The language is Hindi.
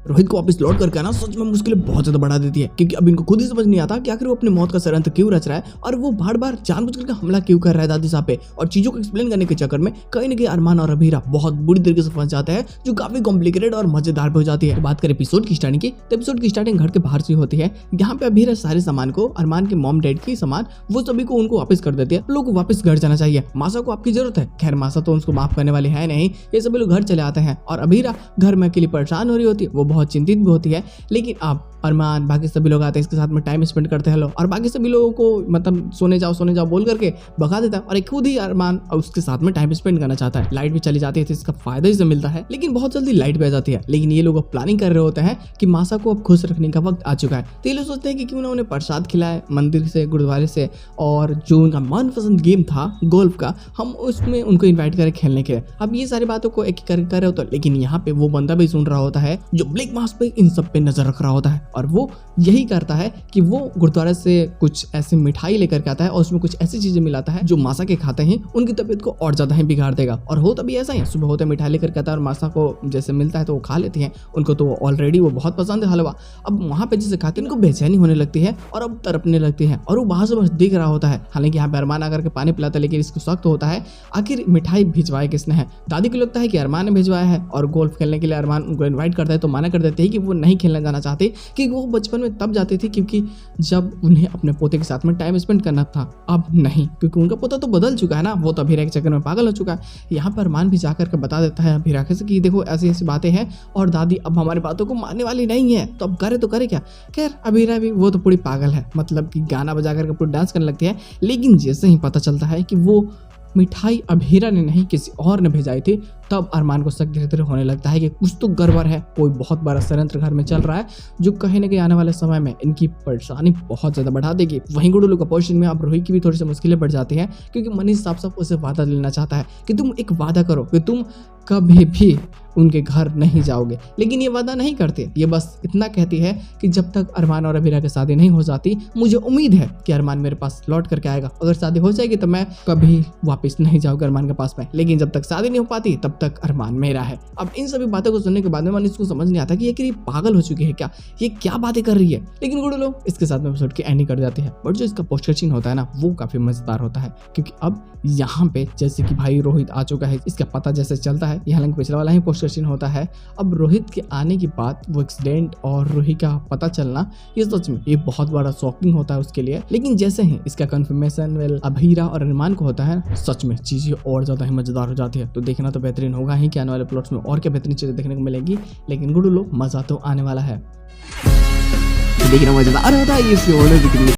रोहित को वापस लौट करके आना सच में मुश्किलें बहुत ज्यादा बढ़ा देती है, क्योंकि अब इनको खुद ही समझ नहीं आता कि आखिर वो अपनी मौत का षड्यंत्र क्यों रच रहा है और वो बार बार जानबूझकर के हमला क्यों कर रहा है दादी साहब पे। और चीजों को एक्सप्लेन करने के चक्कर में कहीं ना कहीं अरमान और अभीरा बहुत बुरी तरीके से फंस जाते हैं, जो काफी कॉम्प्लिकेटेड और मजेदार भी हो जाती है। तो बात करें एपिसोड की स्टार्टिंग की, तो एपिसोड की स्टार्टिंग घर के बाहर से होती है। यहाँ पे अभीरा सारे सामान को, अरमान के मॉम डैड की सामान, वो सभी को उनको वापस कर देती है। लोग को वापस घर जाना चाहिए, मासा को आपकी जरूरत है। खैर मासा तो उनको माफ करने वाली है नहीं, ये सभी लोग घर चले आते हैं और अभीरा घर में अकेली परेशान हो रही होती है, वो बहुत चिंतित भी होती है। लेकिन अब अरमान बाकी सभी लोग आते हैं, इसके साथ में टाइम स्पेंड करते हैं लोग, और बाकी सभी लोगों को मतलब सोने जाओ बोल करके भगा देता है और एक खुद ही अरमान उसके साथ में टाइम स्पेंड करना चाहता है। लाइट भी चली जाती है तो इसका फायदा इसे मिलता है, लेकिन बहुत जल्दी लाइट भी आ जाती है। लेकिन ये लोग अब प्लानिंग कर रहे होते हैं कि मासा को अब खुश रखने का वक्त आ चुका है। तो ये लोग सोचते हैं कि क्यों ना उन्हें प्रसाद खिलाए मंदिर से, गुरुद्वारे से, और जो उनका मनपसंद गेम था गोल्फ का, हम उसमें उनको इन्वाइट करें खेलने के लिए। अब ये सारी बातों को एक एक कर रहे होते हैं, लेकिन यहाँ पे वो बंदा भी सुन रहा होता है जो ब्लैक मास्क पे इन सब पे नजर रख रहा होता है, और वो यही करता है कि वो गुरुद्वारे से कुछ ऐसी मिठाई लेकर के आता है और उसमें कुछ ऐसी चीजें मिलाता है जो मासा के खाते हैं उनकी तबीयत को और ज्यादा ही बिगाड़ देगा। और हो तभी ऐसा ही, सुबह होते मिठाई लेकर के आता है और मासा को जैसे मिलता है तो वो खा लेती हैं, उनको तो ऑलरेडी वो बहुत पसंद है हलवा। अब वहाँ पे जैसे खाते हैं उनको बेचैनी होने लगती है और अब तड़पने लगती है, और वो बाहर से बस दिख रहा होता है। हालांकि यहाँ पे अरमान आकर के पानी पिलाता है, लेकिन इसको सख्त होता है आखिर मिठाई भिजवाए किसने है। दादी को लगता है कि अरमान ने भिजवाया है, और गोल्फ खेलने के लिए अरमान उनको इन्वाइट करता है तो माना कर देते हैं कि वो नहीं खेलने जाना चाहते, कि वो बचपन में तब जाते थे क्योंकि जब उन्हें अपने पोते के साथ में टाइम स्पेंड करना था, अब नहीं, क्योंकि उनका पोता तो बदल चुका है ना, वो तो अभीरा के चक्कर में पागल हो चुका है। यहाँ पर अरमान भी जाकर के बता देता है अभीरा से कि देखो ऐसी ऐसी बातें हैं और दादी अब हमारी बातों को मानने वाली नहीं है, तो अब करे तो करे क्या। खैर अभीरा भी वो तो पूरी पागल है, मतलब कि गाना बजा करके पूरी डांस करने लगती है। लेकिन जैसे ही पता चलता है कि वो मिठाई अभीरा ने नहीं किसी और ने भेजाई थी, तब अरमान को शक धीरे धीरे होने लगता है कि कुछ तो गड़बड़ है, कोई बहुत बड़ा षड्यंत्र घर में चल रहा है जो कहीं ना कहीं आने वाले समय में इनकी परेशानी बहुत ज्यादा बढ़ा देगी। वहीं गुडुलू का पोजीशन में अब रोहित की भी थोड़ी सी मुश्किलें बढ़ जाती हैं, क्योंकि मनीष साफ साफ उसे वादा लेना चाहता है कि तुम एक वादा करो कि तुम कभी भी उनके घर नहीं जाओगे। लेकिन ये वादा नहीं करते, ये बस इतना कहती है कि जब तक अरमान और अभीरा की शादी नहीं हो जाती मुझे उम्मीद है कि अरमान मेरे पास लौट करके आएगा। अगर शादी हो जाएगी तो मैं कभी वापस नहीं जाऊंगा अरमान के पास में, लेकिन जब तक शादी नहीं हो पाती तब तक अरमान मेरा है। अब इन सभी बातों को सुनने के बाद में मनीष को समझ नहीं आता कि ये पागल हो चुकी है क्या, ये क्या बातें कर रही है। लेकिन गुडुलू इसके साथ में एपिसोड की एंडिंग कर जाती है। बट जो इसका पोस्टर सीन होता है ना, वो काफी मजेदार होता है, क्योंकि अब यहाँ पे जैसे कि भाई रोहित आ चुका है, इसका पता जैसे चलता है, यहाँ पिछला वाला ही पोस्टर सीन होता है। अब रोहित के आने के बाद वो एक्सीडेंट और रोहित का पता चलना, ये सच में ये बहुत बड़ा शॉकिंग होता है उसके लिए। लेकिन जैसे ही इसका कंफर्मेशन अभीरा और अरमान को होता है, सच में चीजें और ज्यादा ही मजेदार हो जाती है। तो देखना तो बेहतरीन होगा ही कि आने वाले प्लॉट्स में और क्या बेहतरीन चीजें देखने को मिलेंगी। लेकिन गुडुलू मजा तो आने वाला है, देखना मजेदार होता है।